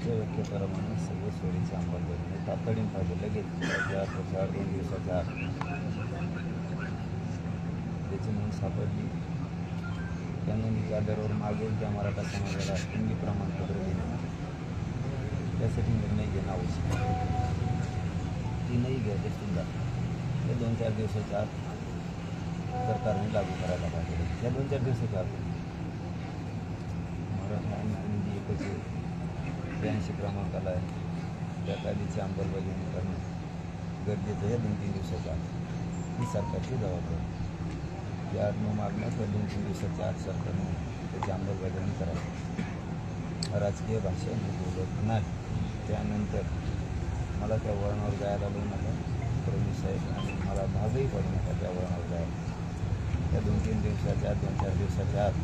तुमच्या व्याख्येप्रमाणे सगळे सोयीची अंमलबजावणी तातडीने पाहिजे, लगेच त्याच्या 2 दिवसाच्या आत त्याची नोंद सापडली. त्या नोंदीच्या आधारावर मागेल त्या मराठा समाजाला हिंदी प्रमाणपत्र देणे, त्यासाठी निर्णय घेणं आवश्यक आहे. ती नाही घ्यायचे सुद्धा या 2-4 दिवसाच्या आत सरकारने लागू करायला पाहिजे. या 2-4 दिवसाच्या आत मराठा आणि हिंदी एकच 82 क्रमांकाला आहे त्या कायद्याची अंमलबजावणी करणं गरजेचं आहे. 2-3 दिवसाच्या आत ही सरकारची जबाबदारी. या न मागण्यास 2-3 दिवसाच्या आत सरकारने त्याची अंमलबजावणी करावी. राजकीय भाषा मी बोलत नाही. त्यानंतर मला त्या वळणावर जायला लावू नका प्रवीण साहेब, आणि मला भागही पडू नका त्या वळणावर जायला. त्या 2-3 दिवसाच्या आत 2-4 दिवसाच्या आत